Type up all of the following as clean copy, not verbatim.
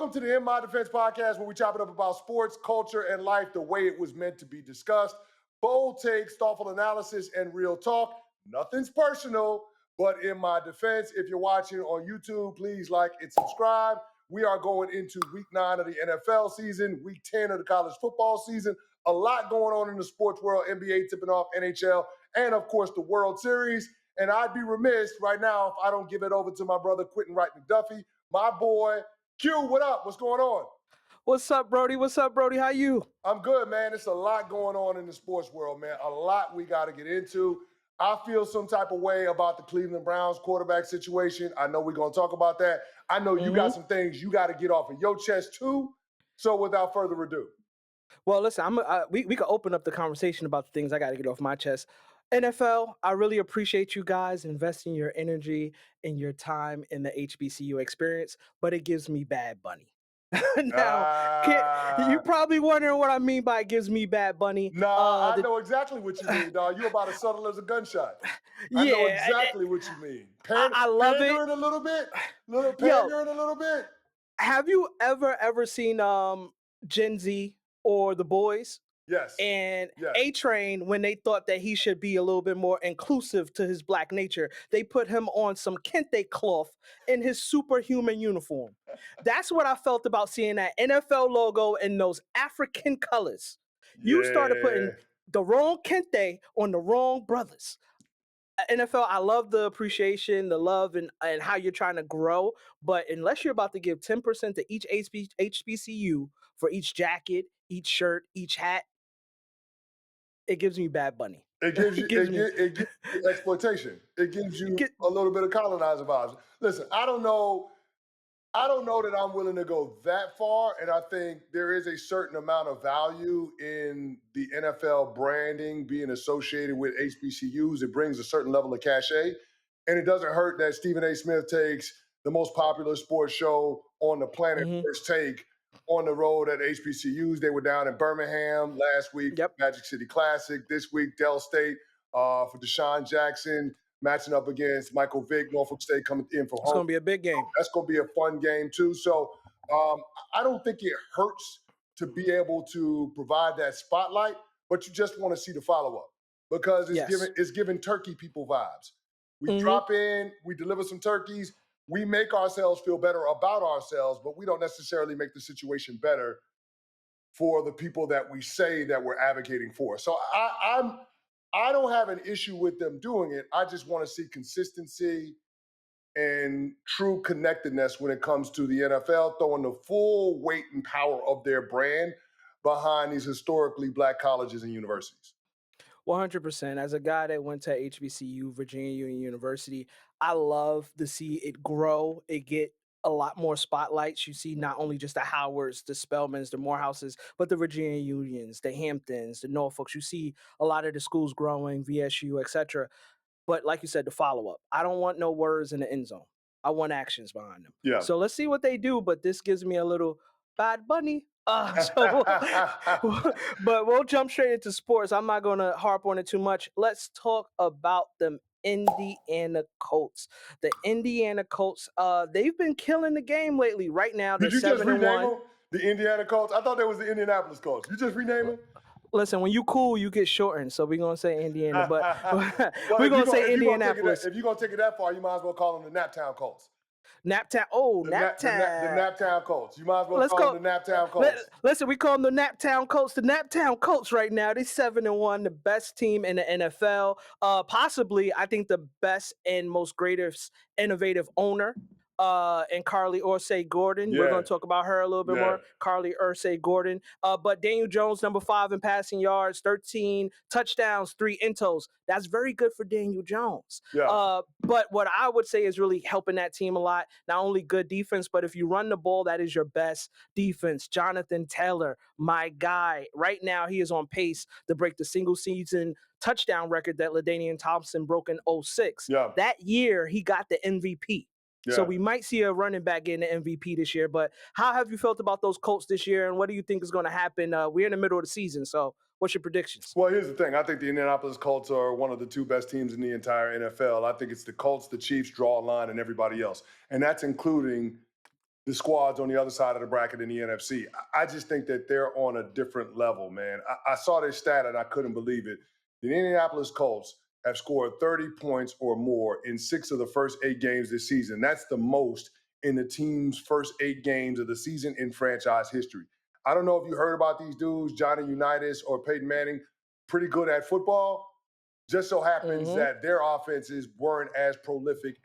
Welcome to the In My Defense podcast, where we chop it up about sports, culture, and life the way it was meant to be discussed. Bold takes, thoughtful analysis, and real talk. Nothing's personal, but in my defense, if you're watching on YouTube, please like and subscribe. We are going into week 9 of the NFL season, week 10 of the college football season. A lot going on in the sports world, NBA tipping off, NHL, and of course the World Series. And I'd be remiss right now if I don't give it over to my brother Quentin Wright McDuffie, my boy. Q, what up? What's going on? What's up, Brody? What's up, Brody? How you? I'm good, man. It's a lot going on in the sports world, man. A lot we got to get into. I feel some type of way about the Cleveland Browns quarterback situation. I know we're going to talk about that. I know you got some things you got to get off of your chest too. So without further ado. Well, listen, we could open up the conversation about the things I got to get off my chest. NFL, I really appreciate you guys investing your energy and your time in the HBCU experience, but it gives me Bad Bunny. You probably wondering what I mean by it gives me Bad Bunny. I know exactly what you mean, dog. You about as subtle as a gunshot. I know exactly what you mean. I love pandering it. a little bit. Pandering a little bit. Have you ever seen Gen Z or The Boys? Yes. And A-Train, when they thought that he should be a little bit more inclusive to his black nature, they put him on some kente cloth in his superhuman uniform. That's what I felt about seeing that NFL logo in those African colors. You started putting the wrong kente on the wrong brothers. NFL, I love the appreciation, the love, and how you're trying to grow. But unless you're about to give 10% to each HBCU for each jacket, each shirt, each hat, it gives me Bad Bunny. It gives you exploitation. It gives you a little bit of colonizer vibes. Listen, I don't know that I'm willing to go that far, and I think there is a certain amount of value in the NFL branding being associated with HBCUs. It brings a certain level of cachet, and it doesn't hurt that Stephen A. Smith takes the most popular sports show on the planet, First Take, on the road at HBCUs. They were down in Birmingham last week, Magic City Classic. This week, Dell State for Deshaun Jackson, matching up against Michael Vick, Norfolk State coming in for home. It's going to be a big game. That's going to be a fun game too. So I don't think it hurts to be able to provide that spotlight, but you just want to see the follow-up because it's giving turkey people vibes. We drop in, we deliver some turkeys, we make ourselves feel better about ourselves, but we don't necessarily make the situation better for the people that we say that we're advocating for. So I don't have an issue with them doing it. I just want to see consistency and true connectedness when it comes to the NFL, throwing the full weight and power of their brand behind these historically black colleges and universities. 100%. As a guy that went to HBCU, Virginia Union University, I love to see it grow. It get a lot more spotlights. You see not only just the Howards, the Spelmans, the Morehouses, but the Virginia Unions, the Hamptons, the Norfolks. You see a lot of the schools growing, VSU, etc. But like you said, the follow-up. I don't want no words in the end zone. I want actions behind them. Yeah. So let's see what they do, but this gives me a little Bad Bunny. But we'll jump straight into sports. I'm not going to harp on it too much. Let's talk about them Indiana Colts. The Indiana Colts, they've been killing the game lately. Right now, they're 7-1. Did you just rename them the Indiana Colts? I thought that was the Indianapolis Colts. You just rename them? Listen, when you cool, you get shortened. So we're going to say Indiana, but we're going to say Indianapolis. If you're going to take it that far, you might as well call them the Naptown Colts. Naptown. Oh, Naptown. The Naptown Colts. You might as well call them the Naptown Colts. Listen, we call them the Naptown Colts. The Naptown Colts right now, they're 7-1, the best team in the NFL. Possibly, I think the best and most greatest innovative owner. And Carlie Irsay-Gordon. We're going to talk about her a little bit more. Carlie Irsay-Gordon. But Daniel Jones, number 5 in passing yards, 13 touchdowns, 3 intos. That's very good for Daniel Jones. But what I would say is really helping that team a lot. Not only good defense, but if you run the ball, that is your best defense. Jonathan Taylor, my guy. Right now, he is on pace to break the single season touchdown record that LaDainian Thompson broke in 2006. That year, he got the MVP. So we might see a running back getting the MVP this year. But how have you felt about those Colts this year, and what do you think is going to happen? We're in the middle of the season, so what's your predictions? Well, here's the thing. I think the Indianapolis Colts are one of the 2 best teams in the entire NFL. I think it's the Colts, the Chiefs, draw a line, and everybody else. And that's including the squads on the other side of the bracket in the NFC. I just think that they're on a different level, man. I saw this stat and I couldn't believe it. The Indianapolis Colts have scored 30 points or more in 6 of the first 8 games this season. That's the most in the team's first 8 games of the season in franchise history. I don't know if you heard about these dudes, Johnny Unitas or Peyton Manning, pretty good at football. Just so happens that their offenses weren't as prolific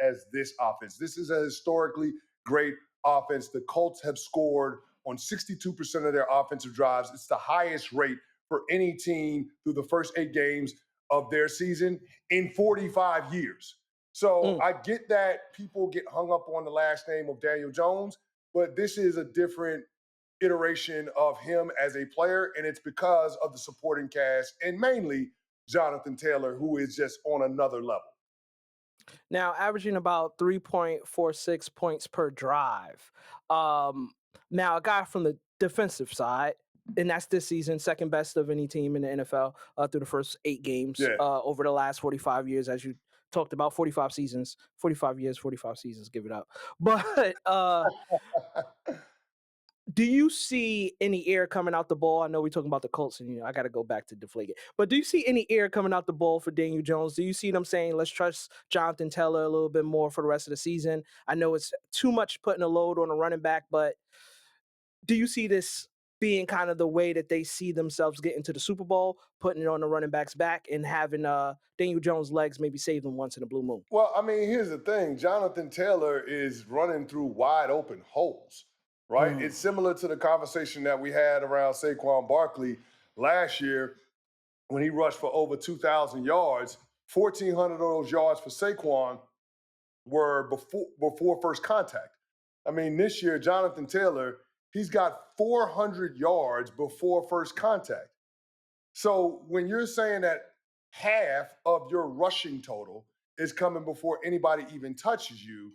as this offense. This is a historically great offense. The Colts have scored on 62% of their offensive drives. It's the highest rate for any team through the first 8 games of their season in 45 years. So I get that people get hung up on the last name of Daniel Jones, but this is a different iteration of him as a player, and it's because of the supporting cast and mainly Jonathan Taylor, who is just on another level. Now, averaging about 3.46 points per drive. Now, a guy from the defensive side, and that's this season, second best of any team in the NFL through the first 8 games over the last 45 years, as you talked about, 45 seasons, 45 years, 45 seasons, give it up. But do you see any air coming out the ball? I know we're talking about the Colts, and I got to go back to deflate it. But do you see any air coming out the ball for Daniel Jones? Do you see them saying, let's trust Jonathan Taylor a little bit more for the rest of the season? I know it's too much putting a load on a running back, but do you see this being kind of the way that they see themselves getting to the Super Bowl, putting it on the running back's back and having Daniel Jones' legs maybe save them once in a blue moon? Well, I mean, here's the thing. Jonathan Taylor is running through wide open holes, right? It's similar to the conversation that we had around Saquon Barkley last year when he rushed for over 2,000 yards. 1,400 of those yards for Saquon were before first contact. I mean, this year, Jonathan Taylor, he's got 400 yards before first contact. So when you're saying that half of your rushing total is coming before anybody even touches you,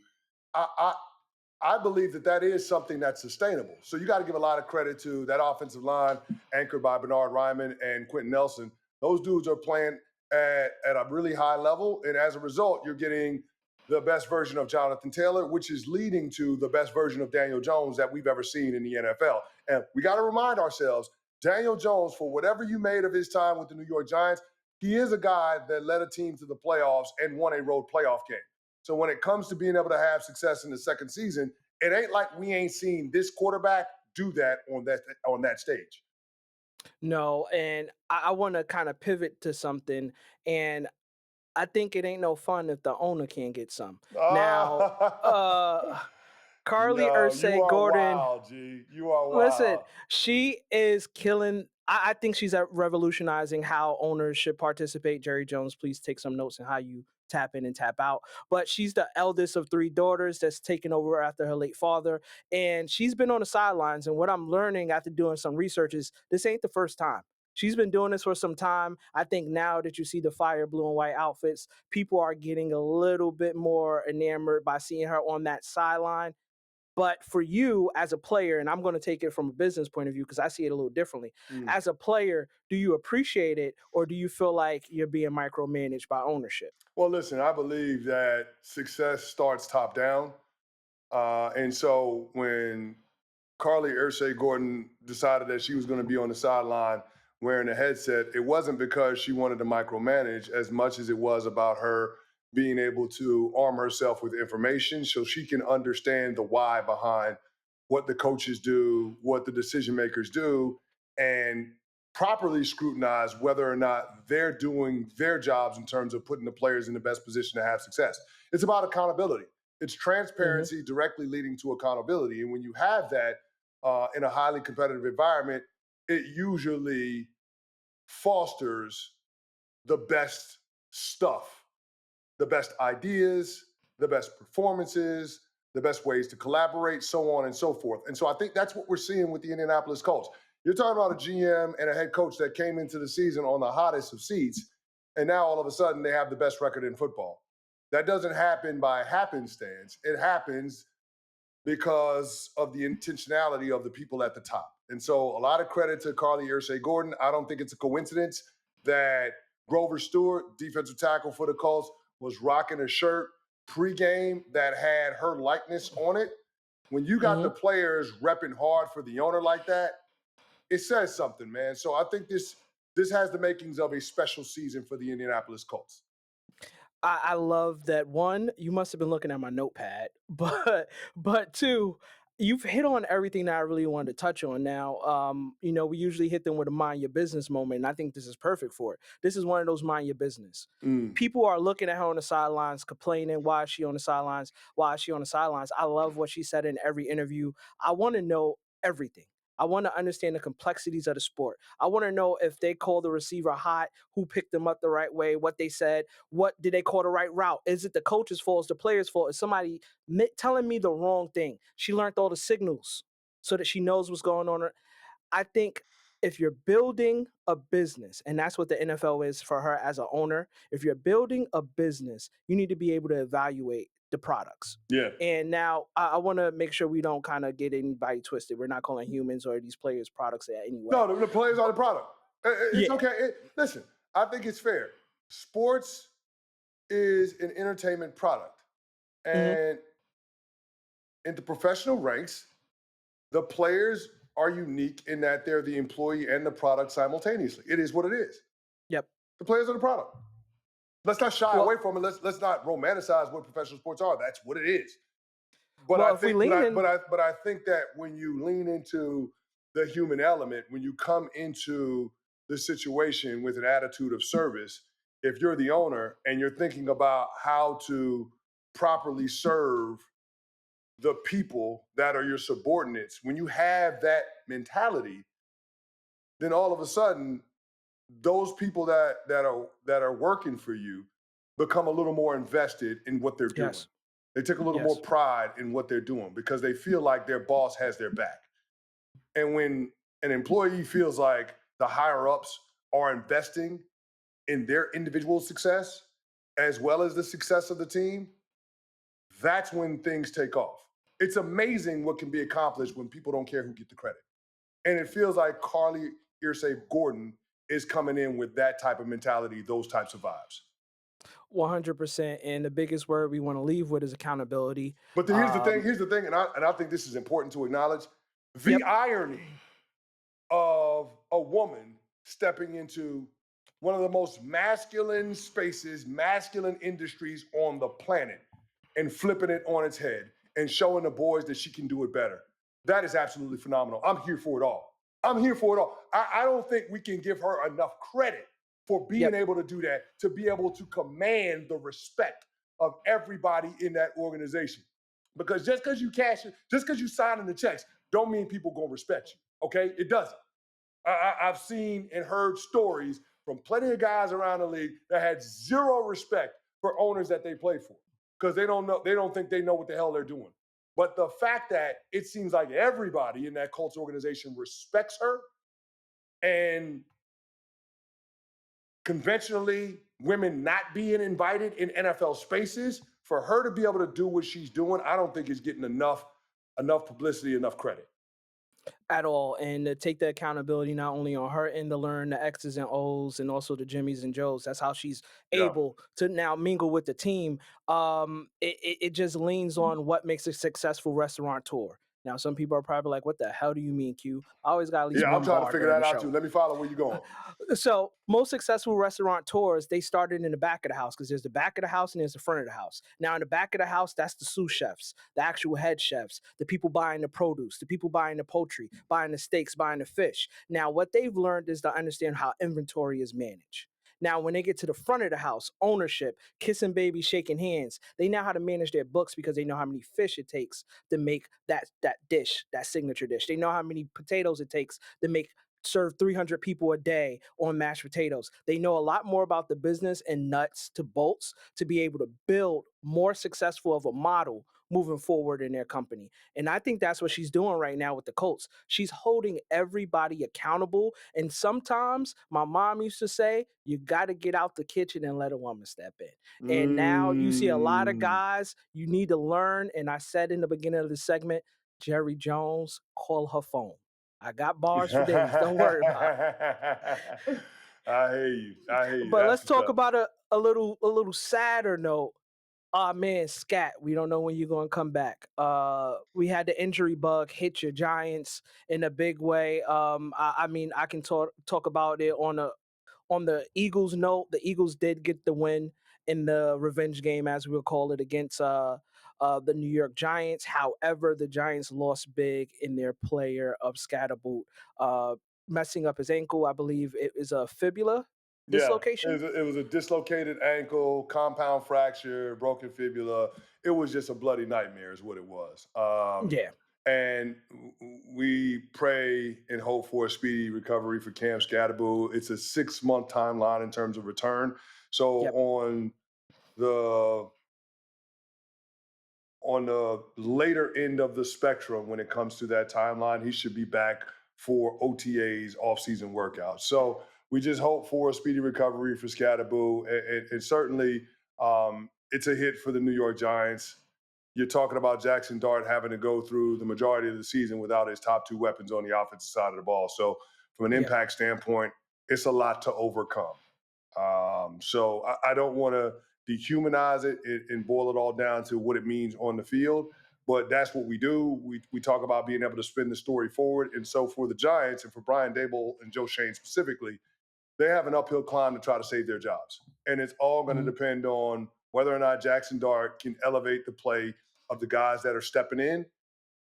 I believe that is something that's sustainable. So you got to give a lot of credit to that offensive line anchored by Bernard Ryman and Quentin Nelson. Those dudes are playing at a really high level. And as a result, you're getting the best version of Jonathan Taylor, which is leading to the best version of Daniel Jones that we've ever seen in the NFL. And we got to remind ourselves, Daniel Jones, for whatever you made of his time with the New York Giants, he is a guy that led a team to the playoffs and won a road playoff game. So when it comes to being able to have success in the second season, it ain't like we ain't seen this quarterback do that on that stage. No, and I want to kind of pivot to something, and I think it ain't no fun if the owner can't get some. Now, Carlie No, you are Irsay-Gordon, wild, G. You are listen, wild. she is killing. I think she's revolutionizing how owners should participate. Jerry Jones, please take some notes on how you tap in and tap out. But she's the eldest of 3 daughters that's taken over after her late father. And she's been on the sidelines. And what I'm learning after doing some research is this ain't the first time. She's been doing this for some time. I think now that you see the fire blue and white outfits, people are getting a little bit more enamored by seeing her on that sideline. But for you as a player, and I'm going to take it from a business point of view because I see it a little differently. As a player, do you appreciate it or do you feel like you're being micromanaged by ownership? Well, listen, I believe that success starts top down. And so when Carlie Irsay-Gordon decided that she was going to be on the sideline wearing a headset, it wasn't because she wanted to micromanage as much as it was about her being able to arm herself with information so she can understand the why behind what the coaches do, what the decision makers do, and properly scrutinize whether or not they're doing their jobs in terms of putting the players in the best position to have success. It's about accountability. It's transparency directly leading to accountability. And when you have that in a highly competitive environment, it usually fosters the best stuff, the best ideas, the best performances, the best ways to collaborate, so on and so forth. And so I think that's what we're seeing with the Indianapolis Colts. You're talking about a GM and a head coach that came into the season on the hottest of seats, and now all of a sudden they have the best record in football. That doesn't happen by happenstance. It happens because of the intentionality of the people at the top. And so a lot of credit to Carlie Irsay-Gordon. I don't think it's a coincidence that Grover Stewart, defensive tackle for the Colts, was rocking a shirt pregame that had her likeness on it when you got the players repping hard for the owner like that, it says something, man. So I think this has the makings of a special season for the Indianapolis Colts. I love that. One, you must have been looking at my notepad, but two, you've hit on everything that I really wanted to touch on. Now, we usually hit them with a mind your business moment, and I think this is perfect for it. This is one of those mind your business. People are looking at her on the sidelines, complaining, why is she on the sidelines? Why is she on the sidelines? I love what she said in every interview. I want to know everything. I want to understand the complexities of the sport. I want to know if they call the receiver hot, who picked them up the right way, what they said, what did they call the right route? Is it the coach's fault? Is the player's fault? Is somebody telling me the wrong thing? She learned all the signals so that she knows what's going on. I think if you're building a business, and that's what the NFL is for her as an owner, if you're building a business, you need to be able to evaluate the products. Yeah. And now I want to make sure we don't kind of get anybody twisted. We're not calling humans or these players products anyway. No, the players are the product. It's okay. Listen, I think it's fair. Sports is an entertainment product. And in the professional ranks, the players are unique in that they're the employee and the product simultaneously. It is what it is. Yep. The players are the product. Let's not shy away from it. Let's not romanticize what professional sports are. That's what it is. But I think that when you lean into the human element, when you come into the situation with an attitude of service, if you're the owner and you're thinking about how to properly serve the people that are your subordinates, when you have that mentality, then all of a sudden, those people that are working for you become a little more invested in what they're doing. Yes. They take a little more pride in what they're doing because they feel like their boss has their back. And when an employee feels like the higher ups are investing in their individual success as well as the success of the team, that's when things take off. It's amazing what can be accomplished when people don't care who gets the credit. And it feels like Carlie Irsay-Gordon is coming in with that type of mentality, those types of vibes. 100%. And the biggest word we want to leave with is accountability. But here's the thing, and I think this is important to acknowledge. The irony of a woman stepping into one of the most masculine spaces, masculine industries on the planet, and flipping it on its head and showing the boys that she can do it better. That is absolutely phenomenal. I'm here for it all. I'm here for it all. I don't think we can give her enough credit for being able to do that, to be able to command the respect of everybody in that organization. Because just because you signing the checks, don't mean people gonna respect you, okay? It doesn't. I've seen and heard stories from plenty of guys around the league that had zero respect for owners that they play for because they don't think they know what the hell they're doing. But the fact that it seems like everybody in that Colts organization respects her, and conventionally women not being invited in NFL spaces, for her to be able to do what she's doing, I don't think is getting enough publicity, enough credit. At all, and to take the accountability not only on her end to learn the X's and O's and also the Jimmys and Joes. That's how she's able to now mingle with the team. It just leans on what makes a successful restaurateur. Now, some people are probably like, what the hell do you mean, Q? I always got at least one I'm trying to figure that out show. too. Let me follow where you're going. So most successful restaurateurs, they started in the back of the house because there's the back of the house and there's the front of the house. Now in the back of the house, that's the sous chefs, the actual head chefs, the people buying the produce, the people buying the poultry, buying the steaks, buying the fish. Now what they've learned is to understand how inventory is managed. Now, when they get to the front of the house, ownership, kissing babies, shaking hands, they know how to manage their books because they know how many fish it takes to make that dish, that signature dish. They know how many potatoes it takes to serve 300 people a day on mashed potatoes. They know a lot more about the business and nuts to bolts to be able to build more successful of a model moving forward in their company. And I think that's what she's doing right now with the Colts. She's holding everybody accountable. And sometimes my mom used to say, you got to get out the kitchen and let a woman step in. And now you see a lot of guys, you need to learn. And I said in the beginning of the segment, Jerry Jones, call her phone. I got bars for days. Don't worry about it. I hear you. But let's talk about a little sadder note. Oh man, scat. We don't know when you're gonna come back. We had the injury bug hit your Giants in a big way. I mean, I can talk about it on the Eagles note. The Eagles did get the win in the revenge game, as we'll call it, against the New York Giants. However, the Giants lost big in their player of Scatterboot, uh, messing up his ankle. I believe it is a fibula Yeah, dislocation. it was a dislocated ankle, compound fracture, broken fibula. It was just a bloody nightmare, is what it was. Yeah. And we pray and hope for a speedy recovery for Cam Scatterbo. It's a 6-month timeline in terms of return. So Yep. the on the later end of the spectrum when it comes to that timeline. He should be back for OTAs, off-season workouts. So we just hope for a speedy recovery for Scatterbo. And certainly it's a hit for the New York Giants. You're talking about Jackson Dart having to go through the majority of the season without his top two weapons on the offensive side of the ball. So from an Yep. impact standpoint, it's a lot to overcome. So I don't want to dehumanize it and boil it all down to what it means on the field. But that's what we do. We talk about being able to spin the story forward. And so for the Giants and for Brian Dable and Joe Shane specifically, they have an uphill climb to try to save their jobs. And it's all going to Mhm. depend on whether or not Jackson Dart can elevate the play of the guys that are stepping in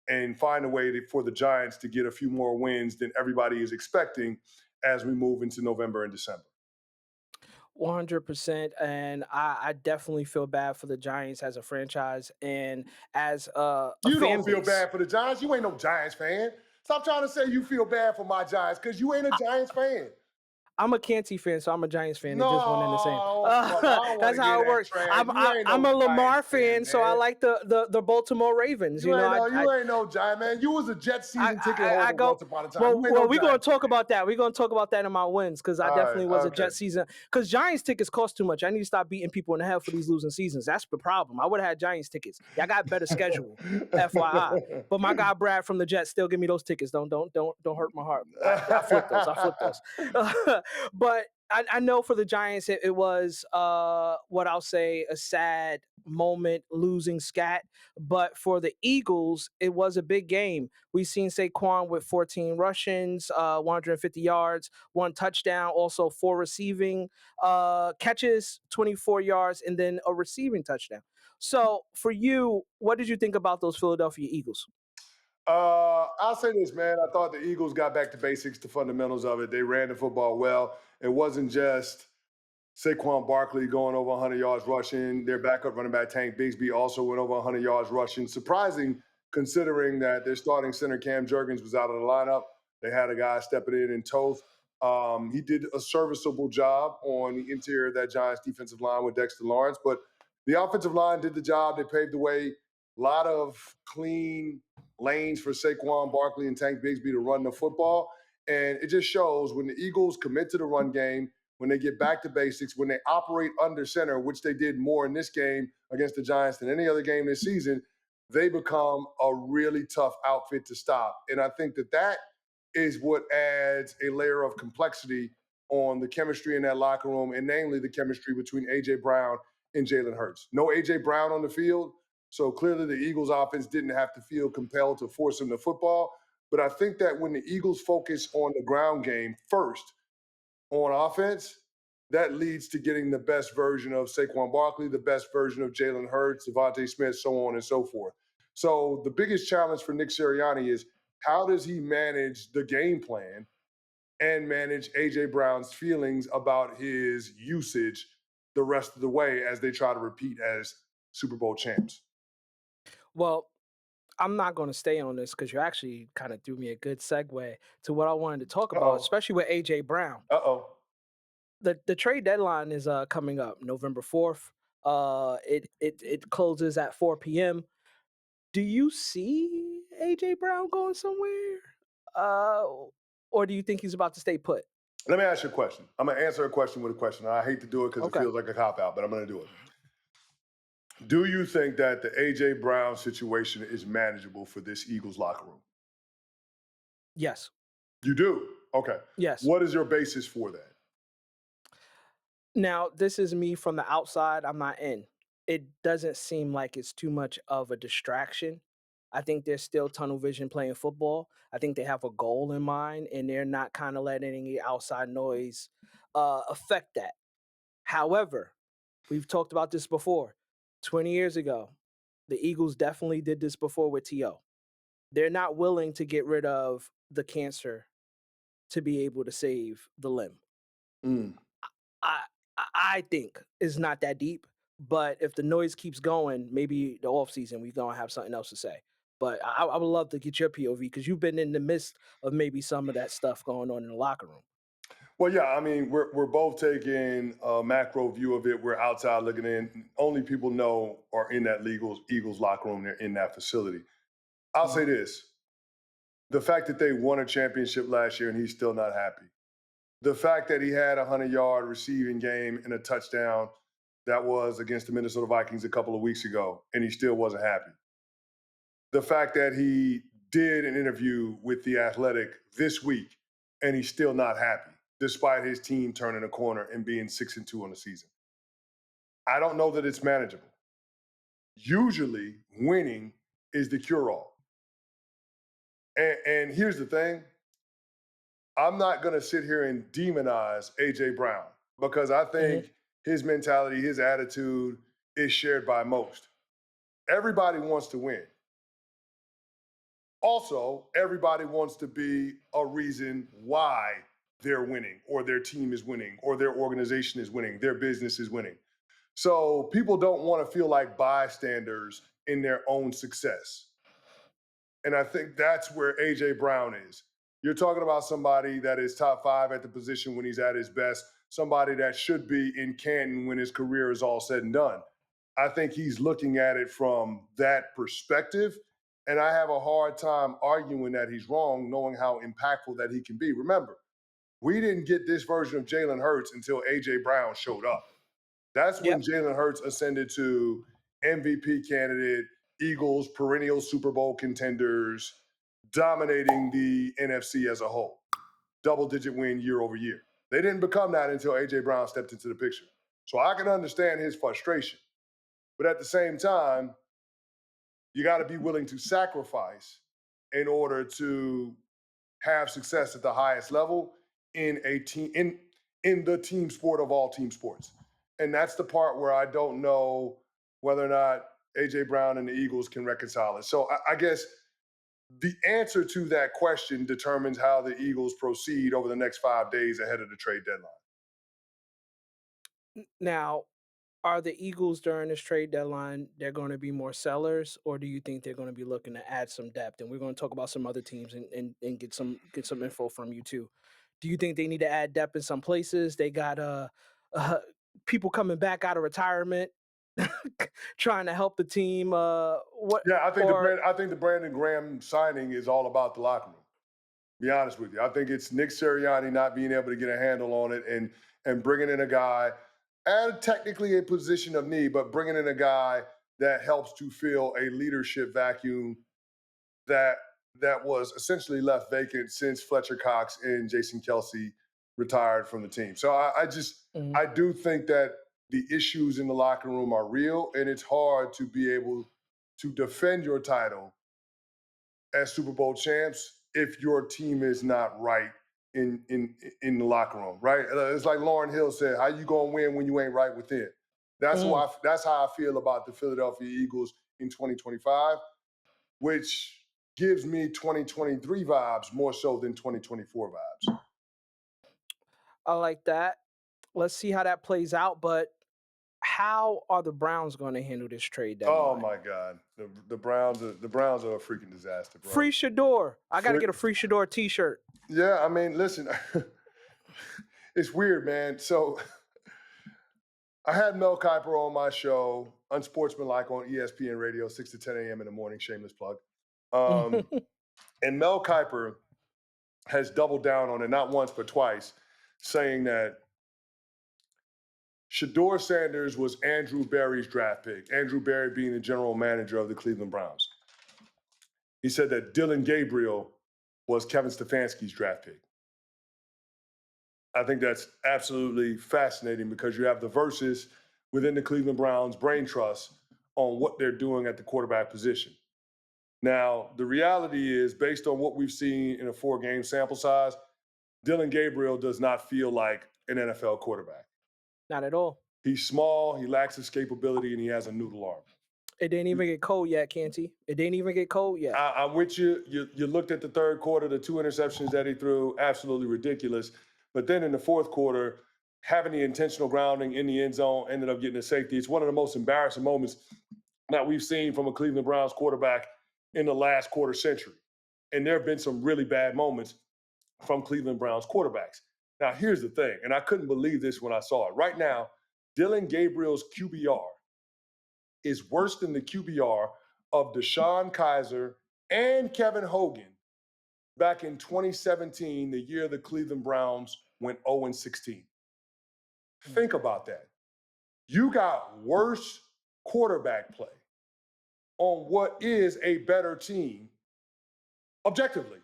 and find a way for the Giants to get a few more wins than everybody is expecting as we move into November and December. 100%. And I definitely feel bad for the Giants as a franchise and as a You fan don't feel base. bad for the Giants. You ain't no Giants fan. Stop trying to say you feel bad for my Giants because you ain't a Giants fan. I'm a Canty fan, so I'm a Giants fan. It's just one and the same. No, come on. I don't want That's to hear how it that works. trash. You ain't I'm no a Giants Lamar fan, fan, so I man. like the Baltimore Ravens. You ain't no, you ain't no Giant man. You was a Jet season ticket I holder go once upon a time. well. You ain't Well, no we're gonna Giants talk fan. about that. We're gonna talk about that in my wins because I All right, definitely was a okay. Jet season. Because Giants tickets cost too much. I need to stop beating people in the head for these losing seasons. That's the problem. I would have had Giants tickets. Y'all got better schedule, FYI. But my guy Brad from the Jets still give me those tickets. Don't hurt my heart. I flip those. I flip those. But I know for the Giants, it was what I'll say a sad moment losing Scat. But for the Eagles, it was a big game. We've seen Saquon with 14 rushings, 150 yards, one touchdown, also four receiving catches, 24 yards, and then a receiving touchdown. So for you, what did you think about those Philadelphia Eagles? I'll say this, man. I thought the Eagles got back to basics, the fundamentals of it. They ran the football well. It wasn't just Saquon Barkley going over 100 yards rushing. Their backup running back Tank Bigsby also went over 100 yards rushing. Surprising, considering that their starting center Cam Jurgens was out of the lineup. They had a guy stepping in Toth. He did a serviceable job on the interior of that Giants defensive line with Dexter Lawrence, but the offensive line did the job. They paved the way. A lot of clean lanes for Saquon Barkley and Tank Bigsby to run the football. And it just shows when the Eagles commit to the run game, when they get back to basics, when they operate under center, which they did more in this game against the Giants than any other game this season, they become a really tough outfit to stop. And I think that is what adds a layer of complexity on the chemistry in that locker room, and namely the chemistry between A.J. Brown and Jalen Hurts. No A.J. Brown on the field, so clearly the Eagles offense didn't have to feel compelled to force him the football. But I think that when the Eagles focus on the ground game first, on offense, that leads to getting the best version of Saquon Barkley, the best version of Jalen Hurts, Devontae Smith, so on and so forth. So the biggest challenge for Nick Sirianni is how does he manage the game plan and manage AJ Brown's feelings about his usage the rest of the way as they try to repeat as Super Bowl champs? Well, I'm not going to stay on this because you actually kind of threw me a good segue to what I wanted to talk Uh about, oh. especially with AJ Brown. Uh oh. The trade deadline is coming up November 4th. It closes at 4 p.m. Do you see AJ Brown going somewhere? Uh, or do you think he's about to stay put? Let me ask you a question. I'm going to answer a question with a question. I hate to do it because it Okay. feels like a cop out, but I'm going to do it. Do you think that the A.J. Brown situation is manageable for this Eagles locker room? Yes. You do? Okay. Yes. What is your basis for that? Now, this is me from the outside. I'm not in. it doesn't seem like it's too much of a distraction. I think they're still tunnel vision playing football. I think they have a goal in mind, and they're not kind of letting any outside noise affect that. However, we've talked about this before. 20 years ago, the Eagles definitely did this before with T.O. They're not willing to get rid of the cancer to be able to save the limb. Mm. I I think it's not that deep, but if the noise keeps going, maybe the off season we gonna have something else to say. But I would love to get your POV because you've been in the midst of maybe some of that stuff going on in the locker room. Well, yeah, I mean, we're both taking a macro view of it. We're outside looking in. Only people know are in that Eagles locker room. They're in that facility. I'll say Mhm. this: the fact that they won a championship last year and he's still not happy. The fact that he had a 100-yard receiving game and a touchdown that was against the Minnesota Vikings a couple of weeks ago, and he still wasn't happy. The fact that he did an interview with The Athletic this week and he's still not happy, despite his team turning a corner and being 6-2 on the season. I don't know that it's manageable. Usually, winning is the cure all. And here's the thing: I'm not going to sit here and demonize AJ Brown because I Mhm. think his mentality, his attitude is shared by most. Everybody wants to win. Also, everybody wants to be a reason why they're winning or their team is winning or their organization is winning, their business is winning. So people don't want to feel like bystanders in their own success. And I think that's where AJ Brown is. You're talking about somebody that is top five at the position when he's at his best, somebody that should be in Canton when his career is all said and done. I think he's looking at it from that perspective. And I have a hard time arguing that he's wrong, knowing how impactful that he can be. Remember, we didn't get this version of Jalen Hurts until AJ Brown showed up. That's when Yep. Jalen Hurts ascended to MVP candidate, Eagles, perennial Super Bowl contenders, dominating the NFC as a whole. Double digit win year over year. They didn't become that until A.J. Brown stepped into the picture. So I can understand his frustration. But at the same time, you got to be willing to sacrifice in order to have success at the highest level in a team in the team sport of all team sports. And that's the part where I don't know whether or not AJ Brown and the Eagles can reconcile it. So I guess the answer to that question determines how the Eagles proceed over the next 5 days ahead of the trade deadline. Now, are the Eagles during this trade deadline, they're going to be more sellers, or do you think they're going to be looking to add some depth? And we're going to talk about some other teams and get some info from you too. Do you think they need to add depth in some places? They got uh people coming back out of retirement, trying to help the team. What Yeah, or I think the Brandon Graham signing is all about the locker room. Be honest with you. I think it's Nick Sirianni not being able to get a handle on it and bringing in a guy and technically a position of need, but bringing in a guy that helps to fill a leadership vacuum that that was essentially left vacant since Fletcher Cox and Jason Kelsey retired from the team. So Mhm. I do think that the issues in the locker room are real, and it's hard to be able to defend your title as Super Bowl champs if your team is not right in the locker room, right? It's like Lauren Hill said, "How you gonna win when you ain't right within?" Mm. That's how I feel about the Philadelphia Eagles in 2025, which gives me 2023 vibes more so than 2024 vibes. I like that. Let's see how that plays out. But how are the Browns going to handle this trade Oh deadline? my God, the Browns are a freaking disaster, bro. Free Shador. I got to For, get a free Shador T-shirt. yeah, I mean, listen, it's weird, man. So I had Mel Kiper on my show, Unsportsmanlike, on ESPN Radio, 6 to 10 a.m. in the morning, shameless plug. Um, and Mel Kiper has doubled down on it, not once, but twice, saying that Shador Sanders was Andrew Berry's draft pick, Andrew Berry being the general manager of the Cleveland Browns. He said that Dillon Gabriel was Kevin Stefanski's draft pick. I think that's absolutely fascinating because you have the verses within the Cleveland Browns brain trust on what they're doing at the quarterback position. Now, the reality is, based on what we've seen in a 4-game sample size, Dillon Gabriel does not feel like an NFL quarterback. Not at all. He's small, he lacks escapability, and he has a noodle arm. It didn't even get cold yet, Canty. It didn't even get cold yet. I'm with you. You looked at the third quarter, the 2 interceptions that he threw, absolutely ridiculous. But then in the fourth quarter, having the intentional grounding in the end zone, ended up getting a safety. It's one of the most embarrassing moments that we've seen from a Cleveland Browns quarterback in the last quarter century. And there have been some really bad moments from Cleveland Browns quarterbacks. Now, here's the thing, and I couldn't believe this when I saw it. Right now, Dillon Gabriel's QBR is worse than the QBR of DeShone Kizer and Kevin Hogan back in 2017, the year the Cleveland Browns went 0-16. Think about that. You got worse quarterback play on what is a better team objectively.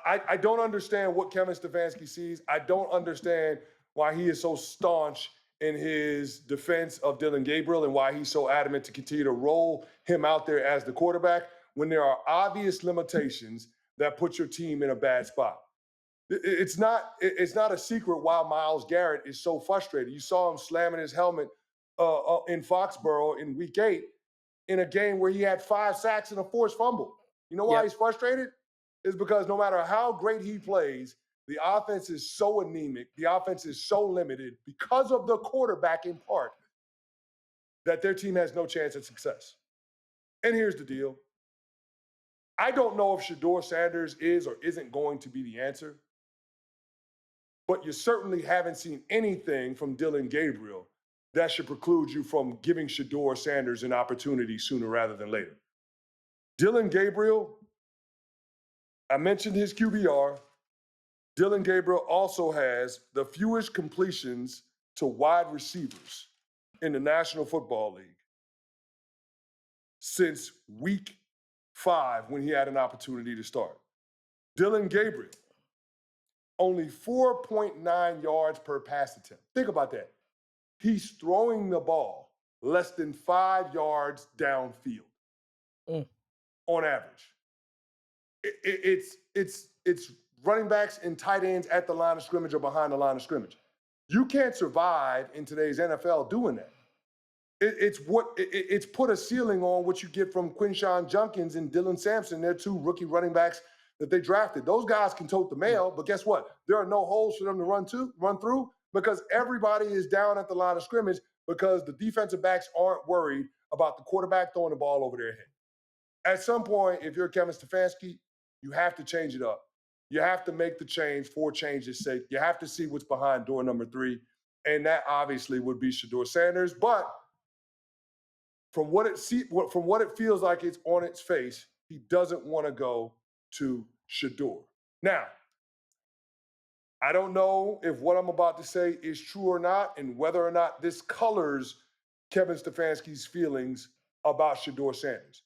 I don't understand what Kevin Stefanski sees. I don't understand why he is so staunch in his defense of Dillon Gabriel and why he's so adamant to continue to roll him out there as the quarterback when there are obvious limitations that put your team in a bad spot. It's not a secret why Myles Garrett is so frustrated. You saw him slamming his helmet in Foxborough in Week 8 in a game where he had 5 sacks and a forced fumble. You know why he's frustrated? It's because no matter how great he plays, the offense is so anemic, the offense is so limited because of the quarterback in part that their team has no chance at success. And here's the deal. I don't know if Shedeur Sanders is or isn't going to be the answer, but you certainly haven't seen anything from Dillon Gabriel that should preclude you from giving Shedeur Sanders an opportunity sooner rather than later. Dillon Gabriel, I mentioned his QBR. Dillon Gabriel also has the fewest completions to wide receivers in the National Football League since Week 5 when he had an opportunity to start. Dillon Gabriel, only 4.9 yards per pass attempt. Think about that. He's throwing the ball less than 5 yards downfield on average. It's running backs and tight ends at the line of scrimmage or behind the line of scrimmage. You can't survive in today's NFL doing that. It's put a ceiling on what you get from Quinshon Judkins and Dylan Sampson. They're 2 rookie running backs that they drafted. Those guys can tote the mail, but guess what? There are no holes for them to run through because everybody is down at the line of scrimmage because the defensive backs aren't worried about the quarterback throwing the ball over their head. At some point, if you're Kevin Stefanski, you have to change it up. You have to make the change for change's sake. You have to see what's behind door number 3, and that obviously would be Shedeur Sanders. But from what it feels like it's on its face, he doesn't want to go to Shedeur. Now, I don't know if what I'm about to say is true or not, and whether or not this colors Kevin Stefanski's feelings about Shedeur Sanders.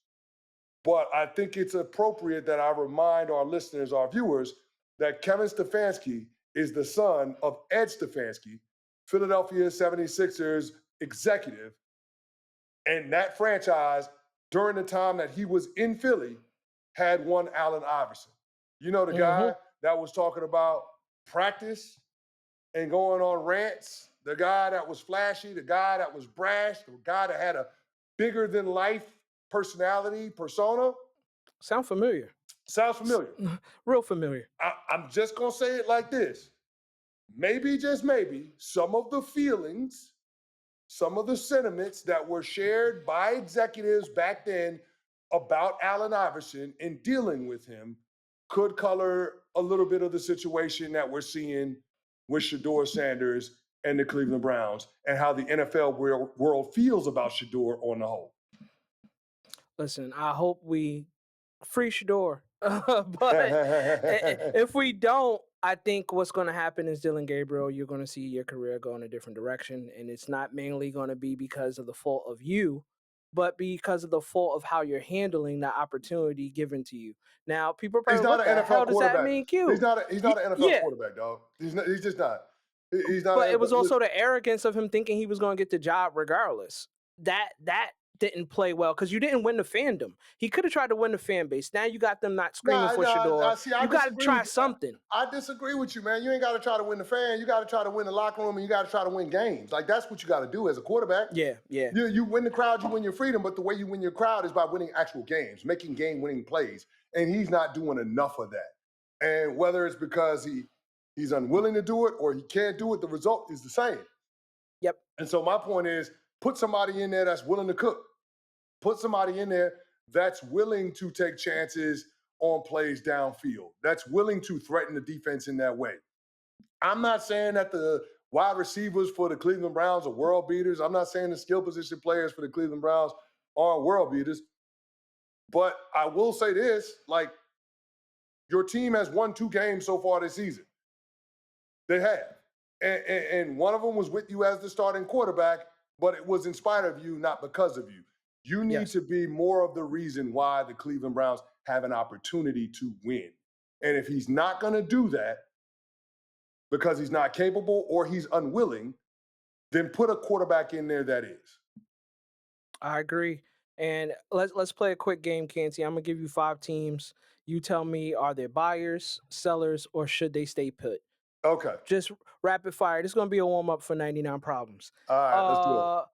But I think it's appropriate that I remind our listeners, our viewers, that Kevin Stefanski is the son of Ed Stefanski, Philadelphia 76ers executive. And that franchise, during the time that he was in Philly, had one Allen Iverson. You know, the guy that was talking about practice and going on rants, the guy that was flashy, the guy that was brash, the guy that had a bigger than life personality, persona. Sounds familiar. Sounds familiar. Real familiar. I'm just going to say it like this. Maybe, just maybe, some of the feelings, some of the sentiments that were shared by executives back then about Allen Iverson and dealing with him could color a little bit of the situation that we're seeing with Shedeur Sanders and the Cleveland Browns and how the NFL world feels about Shedeur on the whole. Listen, I hope we free Shedeur. But if we don't, I think what's going to happen is Dillon Gabriel, you're going to see your career go in a different direction. And it's not mainly going to be because of the fault of you, but because of the fault of how you're handling the opportunity given to you. Now, people are probably, he's not what an the NFL hell does quarterback. that mean, Q? He's not an NFL quarterback, dog. He's just not. He's not. But it was also the arrogance of him thinking he was going to get the job regardless. That didn't play well because you didn't win the fandom. He could have tried to win the fan base. Now you got them not screaming for Shador. I You got to disagree try with you. something. I disagree with you, man. You ain't got to try to win the fan. You got to try to win the locker room, and you got to try to win games. Like that's what you got to do as a quarterback. Yeah. You win the crowd, you win your freedom, but the way you win your crowd is by winning actual games, making game-winning plays, and he's not doing enough of that. And whether it's because he's unwilling to do it or he can't do it, the result is the same. Yep. And so my point is, put somebody in there that's willing to cook. Put somebody in there that's willing to take chances on plays downfield, that's willing to threaten the defense in that way. I'm not saying that the wide receivers for the Cleveland Browns are world beaters. I'm not saying the skill position players for the Cleveland Browns aren't world beaters. But I will say this, like, your team has won 2 games so far this season. They have. And one of them was with you as the starting quarterback, but it was in spite of you, not because of you. You need to be more of the reason why the Cleveland Browns have an opportunity to win. And if he's not going to do that because he's not capable or he's unwilling, then put a quarterback in there that is. I agree. And let's play a quick game, Canty. I'm gonna give you 5 teams. You tell me, are they buyers, sellers, or should they stay put? Okay. Just rapid fire. This is gonna be a warm up for 99 problems. All right, let's do it.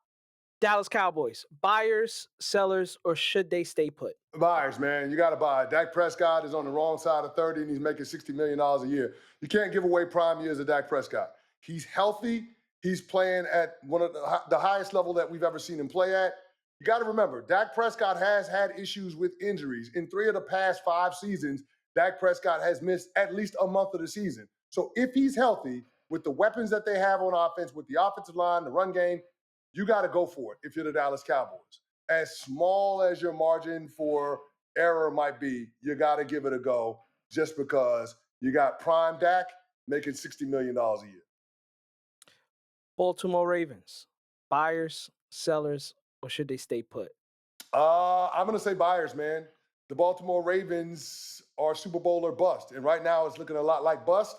Dallas Cowboys, buyers, sellers, or should they stay put? Buyers, man. You got to buy. Dak Prescott is on the wrong side of 30 and he's making $60 million a year. You can't give away prime years of Dak Prescott. He's healthy. He's playing at one of the highest level that we've ever seen him play at. You got to remember, Dak Prescott has had issues with injuries. In 3 of the past 5 seasons, Dak Prescott has missed at least a month of the season. So if he's healthy, with the weapons that they have on offense, with the offensive line, the run game, you got to go for it if you're the Dallas Cowboys. As small as your margin for error might be, you got to give it a go just because you got prime Dak making $60 million a year. Baltimore Ravens, buyers, sellers, or should they stay put? I'm going to say buyers, man. The Baltimore Ravens are Super Bowl or bust, and right now it's looking a lot like bust.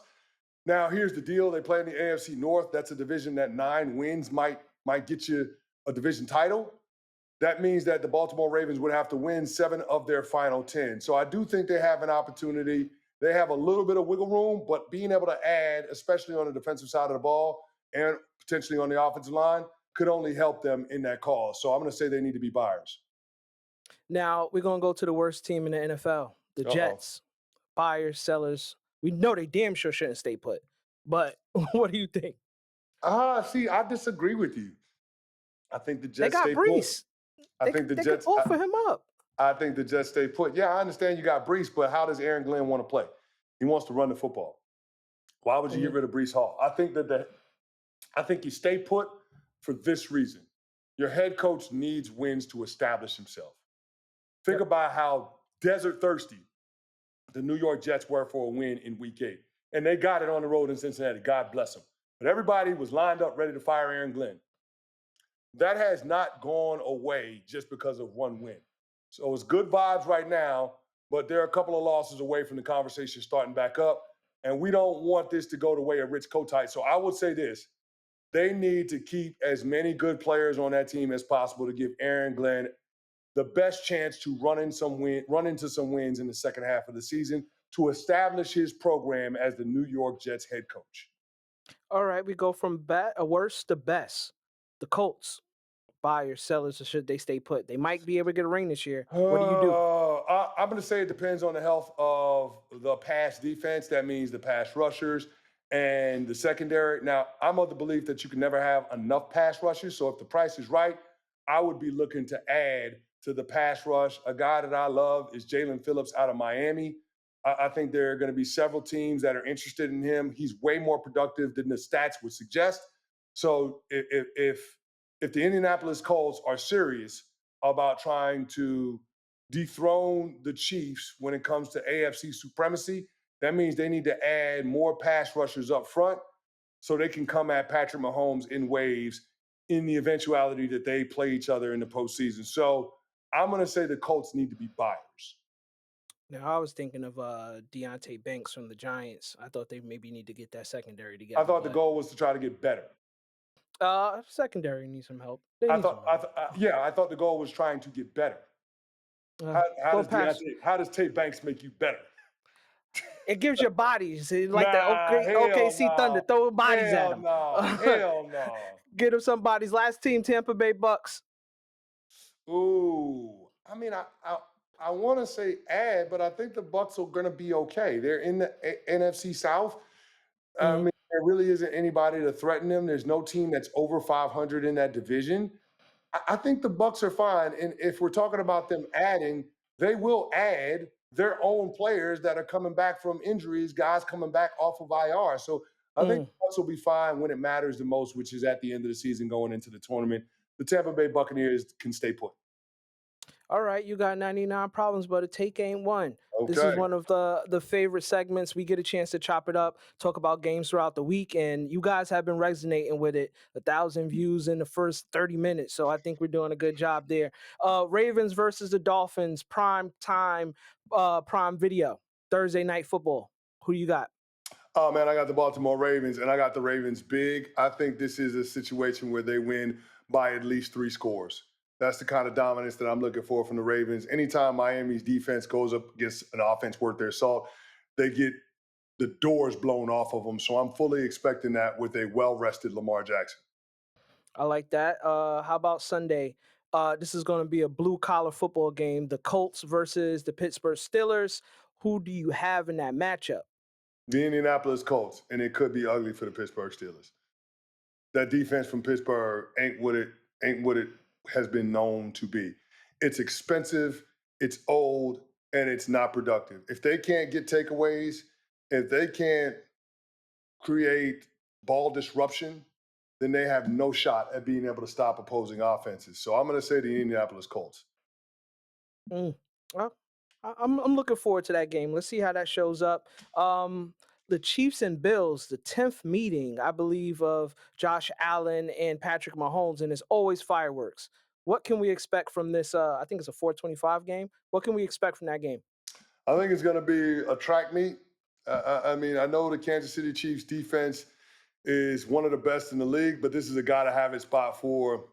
Now, here's the deal. They play in the AFC North. That's a division that 9 wins might get you a division title. That means that the Baltimore Ravens would have to win 7 of their final 10. So I do think they have an opportunity. They have a little bit of wiggle room, but being able to add, especially on the defensive side of the ball and potentially on the offensive line, could only help them in that cause. So I'm going to say they need to be buyers. Now we're going to go to the worst team in the NFL, the Jets. Buyers, sellers. We know they damn sure shouldn't stay put. But what do you think? See, I disagree with you. I think the Jets they got stay Brees. Put. I think the Jets offer him up. I think the Jets stay put. Yeah, I understand you got Brees, but how does Aaron Glenn want to play? He wants to run the football. Why would you get rid of Brees Hall? I think you stay put for this reason. Your head coach needs wins to establish himself. Think about how desert thirsty the New York Jets were for a win in Week 8. And they got it on the road in Cincinnati. God bless them. But everybody was lined up ready to fire Aaron Glenn. That has not gone away just because of one win. So it's good vibes right now, but they're a couple of losses away from the conversation starting back up. And we don't want this to go the way of Rich Kotite. So I would say this. They need to keep as many good players on that team as possible to give Aaron Glenn the best chance to run into some wins in the second half of the season to establish his program as the New York Jets head coach. All right, we go from worst to best. The Colts, buyers, sellers, or should they stay put? They might be able to get a ring this year. What do you do? I'm going to say it depends on the health of the pass defense. That means the pass rushers and the secondary. Now, I'm of the belief that you can never have enough pass rushers. So if the price is right, I would be looking to add to the pass rush. A guy that I love is Jalen Phillips out of Miami. I think there are going to be several teams that are interested in him. He's way more productive than the stats would suggest. So if the Indianapolis Colts are serious about trying to dethrone the Chiefs when it comes to AFC supremacy, that means they need to add more pass rushers up front so they can come at Patrick Mahomes in waves in the eventuality that they play each other in the postseason. So I'm going to say the Colts need to be buyers. Now I was thinking of Deontay Banks from the Giants. I thought they maybe need to get that secondary I together, thought the but goal was to try to get better. secondary needs some help. They need some help. Yeah, I thought the goal was trying to get better. Uh, How well, does Pax, how does Tate Banks make you better? it gives your bodies like the Nah, hell OKC Thunder, no, throw bodies at hell them. no, hell no. Get them some bodies. Last team, Tampa Bay Bucks. Ooh, I mean, I want to say add, but I think the Bucks are going to be okay. They're in the NFC South. I Mhm. mean, there really isn't anybody to threaten them. There's no team that's over 500 in that division. I think the Bucks are fine. And if we're talking about them adding, they will add their own players that are coming back from injuries, guys coming back off of IR. So I think Mm. the Bucks will be fine when it matters the most, which is at the end of the season going into the tournament. The Tampa Bay Buccaneers can stay put. All right, you got 99 problems, but a take ain't one. This is Okay. one of the favorite segments. We get a chance to chop it up, talk about games throughout the week, and you guys have been resonating with it. 1,000 views in the first 30 minutes, so I think we're doing a good job there. Ravens versus the Dolphins, prime time, prime video, Thursday night football. Who you got? Oh man, I got the Baltimore Ravens, and I got the Ravens big. I think this is a situation where they win by at least 3 scores. That's the kind of dominance that I'm looking for from the Ravens. Anytime Miami's defense goes up against an offense worth their salt, they get the doors blown off of them. So I'm fully expecting that with a well-rested Lamar Jackson. I like that. How about Sunday? This is going to be a blue collar football game. The Colts versus the Pittsburgh Steelers. Who do you have in that matchup? The Indianapolis Colts, and it could be ugly for the Pittsburgh Steelers. That defense from Pittsburgh ain't what it has been known to be. It's expensive, it's old, and it's not productive. If they can't get takeaways, if they can't create ball disruption, then they have no shot at being able to stop opposing offenses. So I'm going to say the Indianapolis Colts. Mm. Well, I'm looking forward to that game. Let's see how that shows up. The Chiefs and Bills, the 10th meeting, I believe, of Josh Allen and Patrick Mahomes, and it's always fireworks. What can we expect from this? I think it's a 425 game. What can we expect from that game? I think it's going to be a track meet. I mean, I know the Kansas City Chiefs defense is one of the best in the league, but this is a guy to have his spot for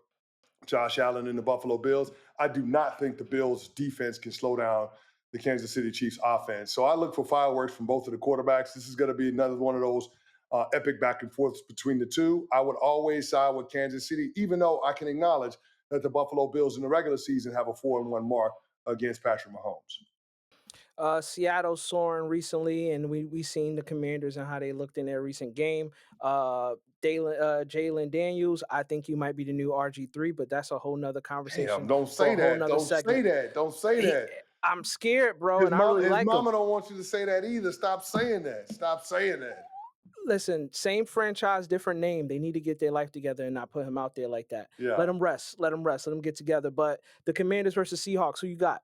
Josh Allen and the Buffalo Bills. I do not think the Bills defense can slow down the Kansas City Chiefs offense. So I look for fireworks from both of the quarterbacks. This is going to be another one of those epic back and forths between the two. I would always side with Kansas City, even though I can acknowledge that the Buffalo Bills in the regular season have a 4-1 mark against Patrick Mahomes. Seattle soaring recently, and we seen the Commanders and how they looked in their recent game. Jalen Daniels, I think you might be the new RG3, but that's a whole nother Damn, conversation don't for say a whole that. nother Don't say segment. that. Don't say He, that. I'm scared, bro, and I really His like him. mama don't want you to say that either. Stop saying that. Stop saying that. Listen, same franchise, different name. They need to get their life together and not put him out there like that. Yeah. Let him rest. Let him rest. Let him get together. But the Commanders versus Seahawks, who you got?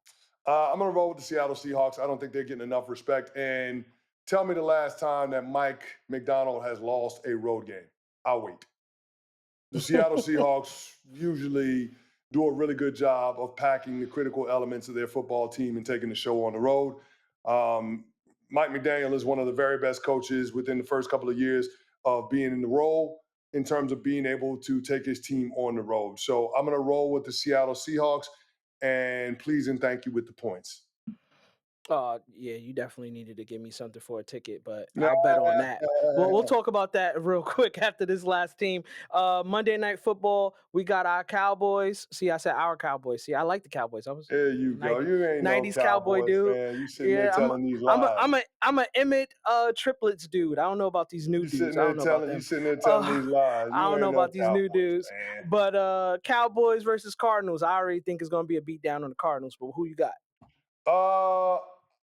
I'm going to roll with the Seattle Seahawks. I don't think they're getting enough respect. And tell me the last time that Mike McDonald has lost a road game. I'll wait. The Seattle Seahawks usually do a really good job of packing the critical elements of their football team and taking the show on the road. Um, Mike McDaniel is one of the very best coaches within the first couple of years of being in the role in terms of being able to take his team on the road. So I'm going to roll with the Seattle Seahawks, and please and thank you with the points. Yeah, you definitely needed to give me something for a ticket, but Nah, I'll bet on that. Well, we'll talk about that real quick after this last team. Monday Night Football, we got our Cowboys. See, I said our Cowboys. See, I like the Cowboys. I was there you go. 90, You ain't no 90s Cowboy Cowboys dude. fan. You sitting there Yeah, telling these I'm a lies. I'm a I'm a Emmett triplets dude. I don't know about these new dudes. I don't know about You them. sitting there telling Uh, these lies. I You don't know ain't no about these new Cowboys dudes. fan. But Cowboys versus Cardinals, I already think it's gonna be a beat down on the Cardinals. But who you got? Uh,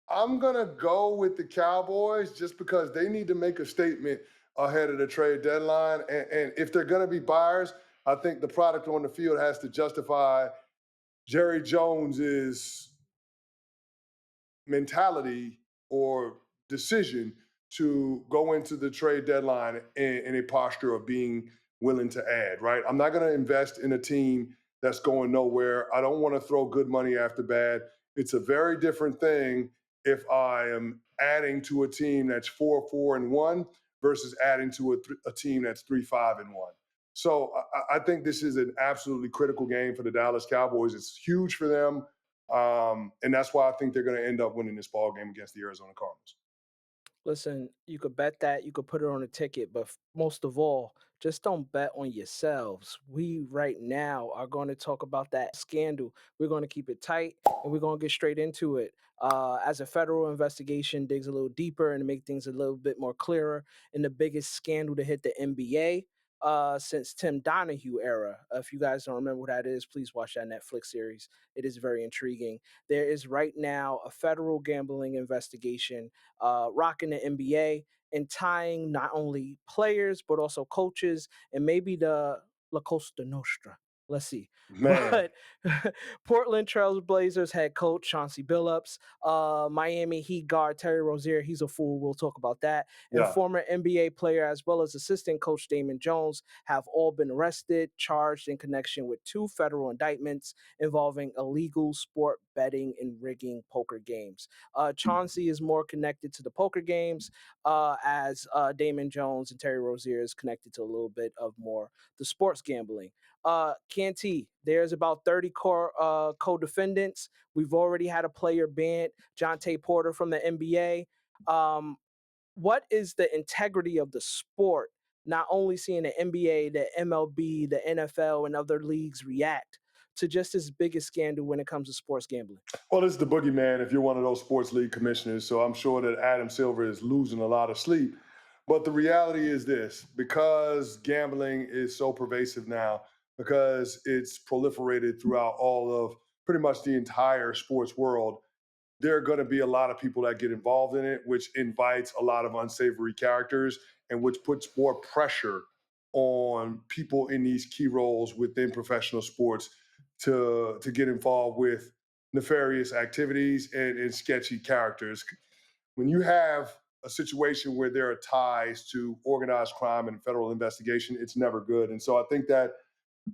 I'm gonna go with the Cowboys just because they need to make a statement ahead of the trade deadline, and if they're gonna be buyers, I think the product on the field has to justify Jerry Jones's mentality or decision to go into the trade deadline in a posture of being willing to add, right? I'm not going to invest in a team that's going nowhere. I don't want to throw good money after bad. It's a very different thing if I am adding to a team that's 4-4-1 versus adding to a team that's 3-5-1. So I think this is an absolutely critical game for the Dallas Cowboys. It's huge for them, and that's why I think they're going to end up winning this ball game against the Arizona Cardinals. Listen, you could bet that, you could put it on a ticket, but most of all, just don't bet on yourselves. We right now are going to talk about that scandal. We're going to keep it tight and we're going to get straight into it. As a federal investigation digs a little deeper and to make things a little bit more clearer, in the biggest scandal to hit the NBA since Tim Donahue era. If you guys don't remember what that is, please watch that Netflix series. It is very intriguing. There is right now a federal gambling investigation rocking the NBA and tying not only players but also coaches and maybe the La Costa Nostra. Let's see. Man, But Portland Trail Blazers head coach Chauncey Billups, Miami Heat guard Terry Rozier, he's a fool. We'll talk about that. And yeah. former NBA player as well as assistant coach Damon Jones have all been arrested, charged in connection with two federal indictments involving illegal sport betting and rigging poker games. Chauncey is more connected to the poker games, as Damon Jones and Terry Rozier is connected to a little bit of more the sports gambling. Canty, there's about 30 co-defendants. We've already had a player banned, Jonte Porter from the NBA. Um, what is the integrity of the sport? Not only seeing the NBA, the MLB, the NFL, and other leagues react to just this biggest scandal when it comes to sports gambling. Well, it's the boogeyman if you're one of those sports league commissioners. So I'm sure that Adam Silver is losing a lot of sleep. But the reality is this, because gambling is so pervasive now, because it's proliferated throughout all of pretty much the entire sports world, there are going to be a lot of people that get involved in it, which invites a lot of unsavory characters and which puts more pressure on people in these key roles within professional sports to get involved with nefarious activities and sketchy characters. When you have a situation where there are ties to organized crime and federal investigation, it's never good. And so I think that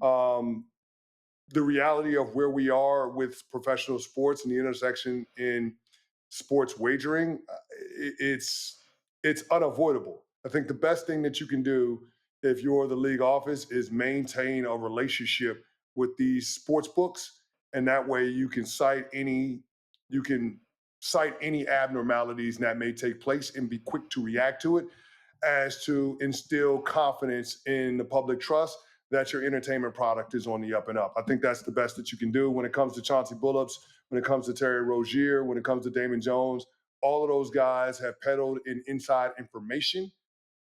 um, the reality of where we are with professional sports and the intersection in sports wagering, it's unavoidable. I think the best thing that you can do if you're the league office is maintain a relationship with these sports books, and that way you can cite any abnormalities that may take place and be quick to react to it, as to instill confidence in the public trust that your entertainment product is on the up and up. I think that's the best that you can do when it comes to Chauncey Billups, when it comes to Terry Rozier, when it comes to Damon Jones. All of those guys have peddled in inside information.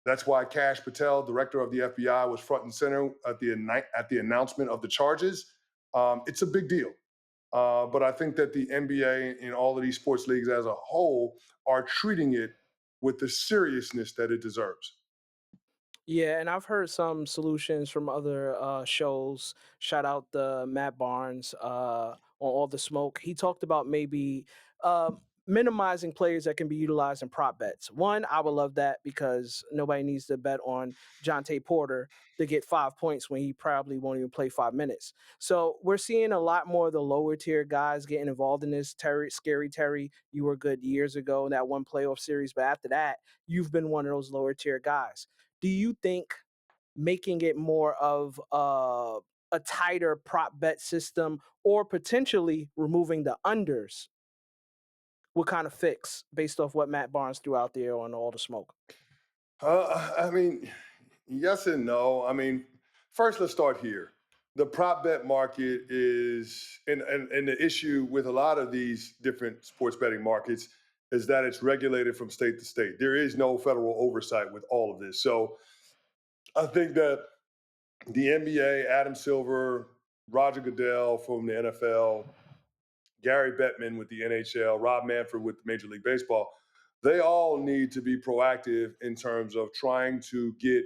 That's why Kash Patel, director of the FBI, was front and center at the announcement of the charges. It's a big deal. But I think that the NBA and all of these sports leagues as a whole are treating it with the seriousness that it deserves. Yeah, and I've heard some solutions from other shows. Shout out the Matt Barnes on All the Smoke. He talked about maybe minimizing players that can be utilized in prop bets. One, I would love that because nobody needs to bet on Jonte Porter to get 5 points when he probably won't even play 5 minutes. So we're seeing a lot more of the lower tier guys getting involved in this. Terry, scary Terry, you were good years ago in that one playoff series, but after that, you've been one of those lower tier guys. Do you think making it more of a tighter prop bet system or potentially removing the unders would kind of fix based off what Matt Barnes threw out there on All the Smoke? I mean, yes and no. I mean, first, let's start here. The prop bet market is, and the issue with a lot of these different sports betting markets is that it's regulated from state to state. There is no federal oversight with all of this. So I think that the NBA, Adam Silver, Roger Goodell from the NFL, Gary Bettman with the NHL, Rob Manfred with Major League Baseball, they all need to be proactive in terms of trying to get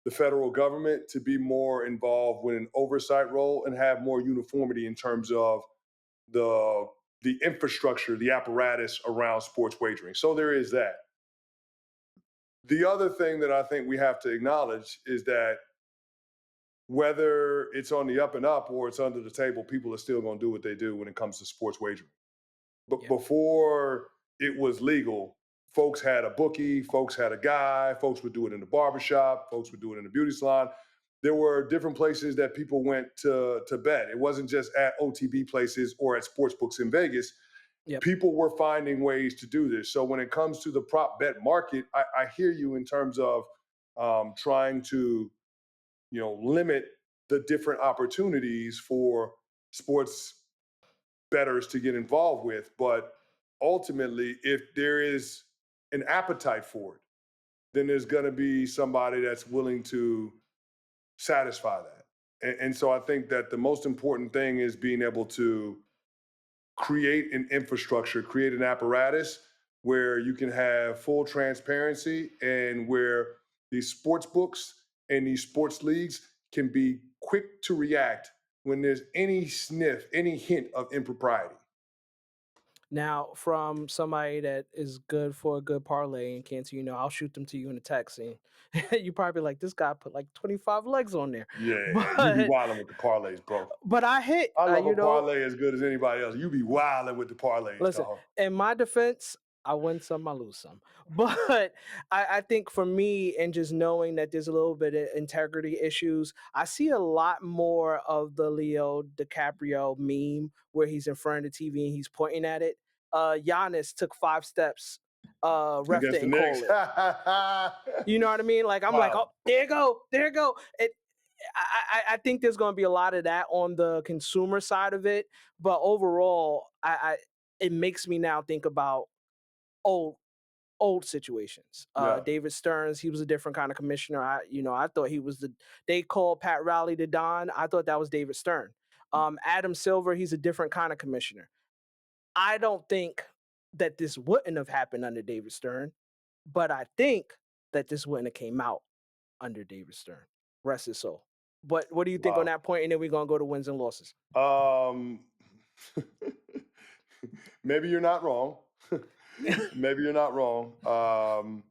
the federal government to be more involved with an oversight role and have more uniformity in terms of the the infrastructure, the apparatus around sports wagering. So there is that. The other thing that I think we have to acknowledge is that whether it's on the up and up or it's under the table, people are still going to do what they do when it comes to sports wagering. But Yeah. before it was legal, folks had a bookie, folks had a guy, folks would do it in the barbershop, folks would do it in the beauty salon. There were different places that people went to bet. It wasn't just at OTB places or at sports books in Vegas. Yep. People were finding ways to do this. So when it comes to the prop bet market, I hear you in terms of trying to, limit the different opportunities for sports bettors to get involved with. But ultimately, if there is an appetite for it, then there's going to be somebody that's willing to satisfy that. And so I think that the most important thing is being able to create an infrastructure, create an apparatus where you can have full transparency and where these sports books and these sports leagues can be quick to react when there's any sniff, any hint of impropriety. Now, from somebody that is good for a good parlay and Canty, I'll shoot them to you in the text, and you probably like, this guy put like 25 legs on there. Yeah, you be But wilding with the parlays, bro. I hit, I love a parlay as good as anybody else. You be wilding with the parlays, listen, dog. in my defense, I win some, I lose some. But I think for me, and just knowing that there's a little bit of integrity issues, I see a lot more of the Leo DiCaprio meme where he's in front of the TV and he's pointing at it. Giannis took 5 steps, ref Against the didn't Knicks. call it. You know what I mean? Like, I'm like, Wow. oh, there you go, there you go. I think there's going to be a lot of that on the consumer side of it, but overall, it makes me now think about old situations. Yeah. David Stearns, he was a different kind of commissioner. I thought he was they called Pat Riley the Don. I thought that was David Stern. Adam Silver, he's a different kind of commissioner. I don't think that this wouldn't have happened under David Stern, but I think that this wouldn't have came out under David Stern. Rest his soul. But what do you think on Wow. that point? And then we're gonna go to wins and losses. Maybe you're not wrong. Maybe you're not wrong.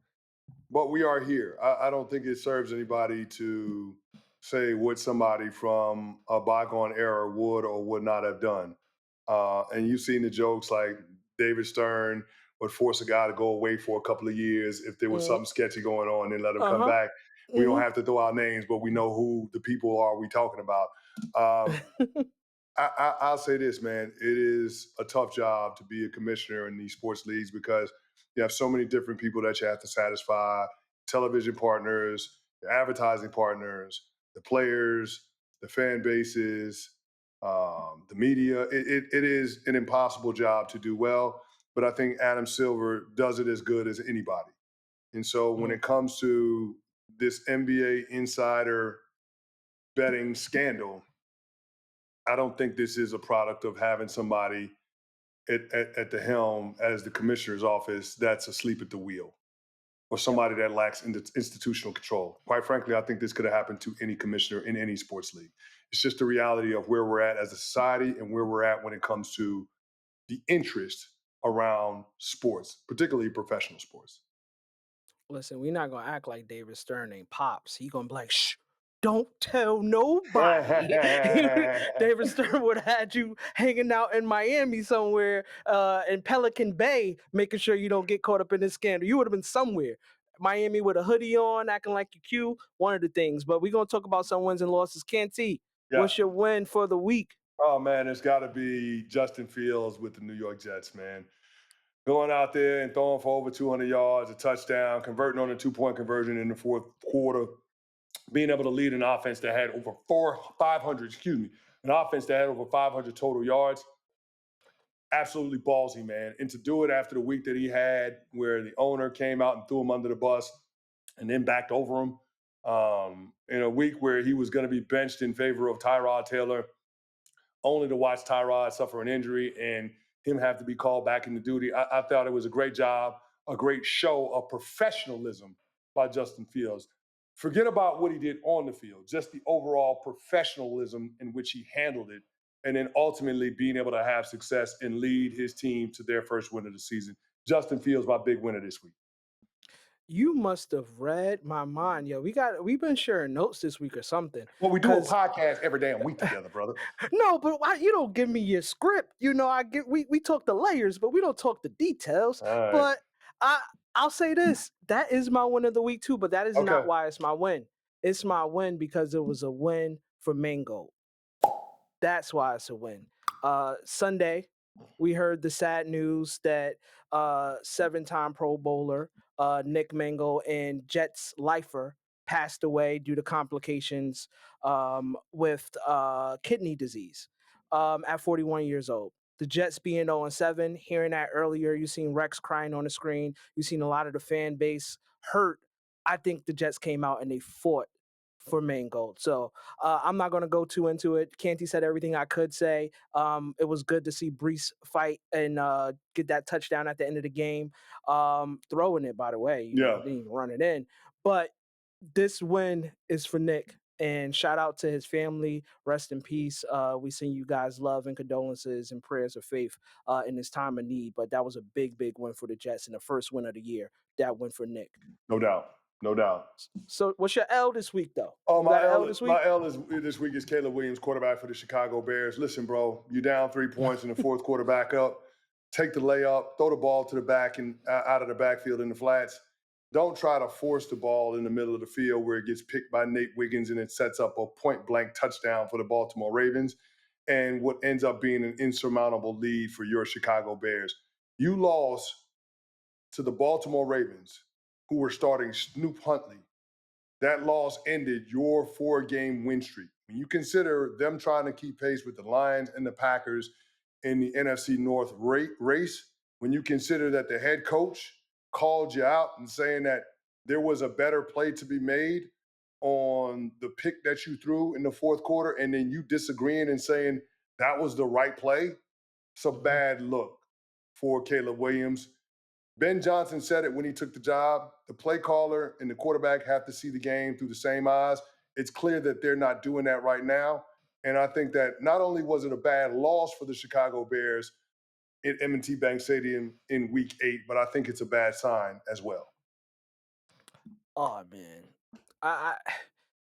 But we are here. I don't think it serves anybody to say what somebody from a bygone era would or would not have done. And you've seen the jokes like David Stern would force a guy to go away for a couple of years if there was Mm-hmm. something sketchy going on and let him come Uh-huh. back. We don't Mm-hmm. have to throw out names, but we know who the people are we talking about. I'll say this, man. It is a tough job to be a commissioner in these sports leagues because you have so many different people that you have to satisfy: television partners, the advertising partners, the players, the fan bases, the media. It is an impossible job to do well, but I think Adam Silver does it as good as anybody. And so when Mm. it comes to this NBA insider betting scandal, I don't think this is a product of having somebody at the helm as the commissioner's office that's asleep at the wheel or somebody that lacks institutional control. Quite frankly, I think this could have happened to any commissioner in any sports league. It's just the reality of where we're at as a society and where we're at when it comes to the interest around sports, particularly professional sports. Listen, we're not gonna act like David Stern ain't pops. He gonna be like, shh, don't tell nobody. David Stern would have had you hanging out in Miami somewhere, in Pelican Bay, making sure you don't get caught up in this scandal. You would have been somewhere. Miami with a hoodie on, acting like you cute, one of the things. But we're gonna talk about some wins and losses. Canty, Yeah. what's your win for the week? Oh man, it's got to be Justin Fields with the New York Jets, man. Going out there and throwing for over 200 yards, a touchdown, converting on a 2-point conversion in the fourth quarter, being able to lead an offense that had over 500, an offense that had over 500 total yards. Absolutely ballsy, man. And to do it after the week that he had, where the owner came out and threw him under the bus and then backed over him, in a week where he was going to be benched in favor of Tyrod Taylor, only to watch Tyrod suffer an injury and him have to be called back into duty. I thought it was a great job, a great show of professionalism by Justin Fields. Forget about what he did on the field, just the overall professionalism in which he handled it, and then ultimately being able to have success and lead his team to their first win of the season. Justin Fields, my big winner this week. You must have read my mind, yo. We've been sharing notes this week or something. Well, we do a podcast every damn week together, brother. No, but why you don't give me your script? We talk the layers, but we don't talk the details. All right. But I'll say this: that is my win of the week too. But that is not why it's my win. It's my win because it was a win for Mangold. That's why it's a win. Sunday, we heard the sad news that 7-time Pro Bowler Nick Mangold and Jets lifer passed away due to complications with kidney disease at 41 years old. The Jets being 0-7, hearing that earlier, you seen Rex crying on the screen. You seen a lot of the fan base hurt. I think the Jets came out and they fought for Mangold. So I'm not going to go too into it. Canty said everything I could say. It was good to see Brees fight and get that touchdown at the end of the game. Throwing it, by the way. You know, didn't even run it in. But this win is for Nick. And shout out to his family. Rest in peace. We send you guys love and condolences and prayers of faith in this time of need. But that was a big, big win for the Jets and the first win of the year. That win for Nick. No doubt. No doubt. So what's your L this week, though? Oh, my L this week is Caleb Williams, quarterback for the Chicago Bears. Listen, bro, you down 3 points in the fourth quarter back up. Take the layup, throw the ball to the back and out of the backfield in the flats. Don't try to force the ball in the middle of the field where it gets picked by Nate Wiggins and it sets up a point-blank touchdown for the Baltimore Ravens and what ends up being an insurmountable lead for your Chicago Bears. You lost to the Baltimore Ravens, who were starting Snoop Huntley. That loss ended your 4-game win streak. When you consider them trying to keep pace with the Lions and the Packers in the NFC North race, when you consider that the head coach called you out and saying that there was a better play to be made on the pick that you threw in the fourth quarter, and then you disagreeing and saying that was the right play, it's a bad look for Caleb Williams. Ben Johnson said it when he took the job. The play caller and the quarterback have to see the game through the same eyes. It's clear that they're not doing that right now. And I think that not only was it a bad loss for the Chicago Bears at M&T Bank Stadium in Week 8, but I think it's a bad sign as well. Oh, man.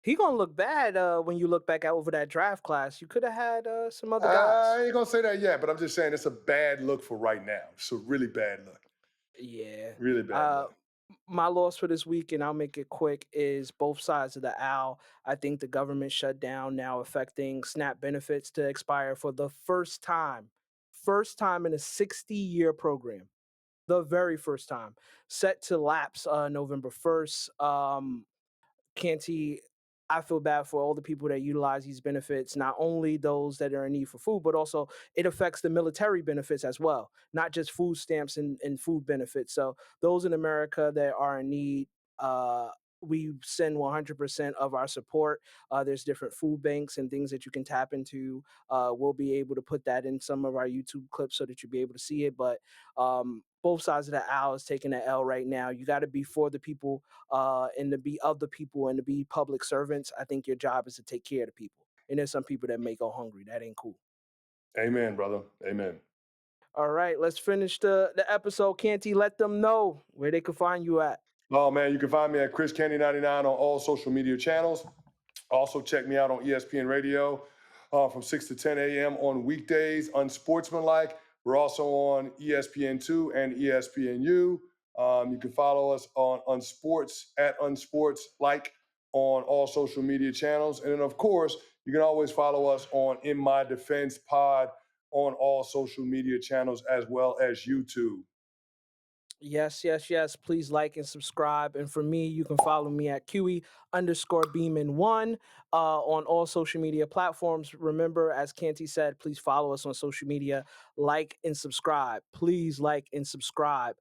He gonna look bad when you look back over that draft class. You could have had some other guys. I ain't gonna say that yet, but I'm just saying it's a bad look for right now. It's a really bad look. Yeah. Really bad look. My loss for this week, and I'll make it quick, is both sides of the aisle. I think the government shutdown now affecting SNAP benefits to expire for the first time in a 60-year program. The very first time. Set to lapse November 1st. Canty, I feel bad for all the people that utilize these benefits, not only those that are in need for food, but also it affects the military benefits as well, not just food stamps and food benefits. So those in America that are in need, we send 100% of our support. There's different food banks and things that you can tap into. We'll be able to put that in some of our YouTube clips so that you'll be able to see it. But both sides of the aisle is taking the L right now. You got to be for the people and to be of the people and to be public servants. I think your job is to take care of the people. And there's some people that may go hungry. That ain't cool. Amen, brother. Amen. All right, let's finish the episode. Canty, let them know where they can find you at. Oh, man, you can find me at Chris Canty99 on all social media channels. Also, check me out on ESPN Radio from 6 to 10 a.m. on weekdays, Unsportsmanlike. We're also on ESPN2 and ESPNU. You can follow us on Unsports at Unsportslike on all social media channels. And then, of course, you can always follow us on In My Defense Pod on all social media channels as well as YouTube. Yes. Please like and subscribe. And for me, you can follow me at QE_Beeman1 on all social media platforms. Remember, as Canty said, please follow us on social media. Like and subscribe. Please like and subscribe.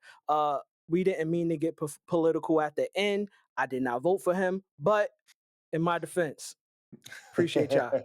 We didn't mean to get political at the end. I did not vote for him, but in my defense, appreciate y'all.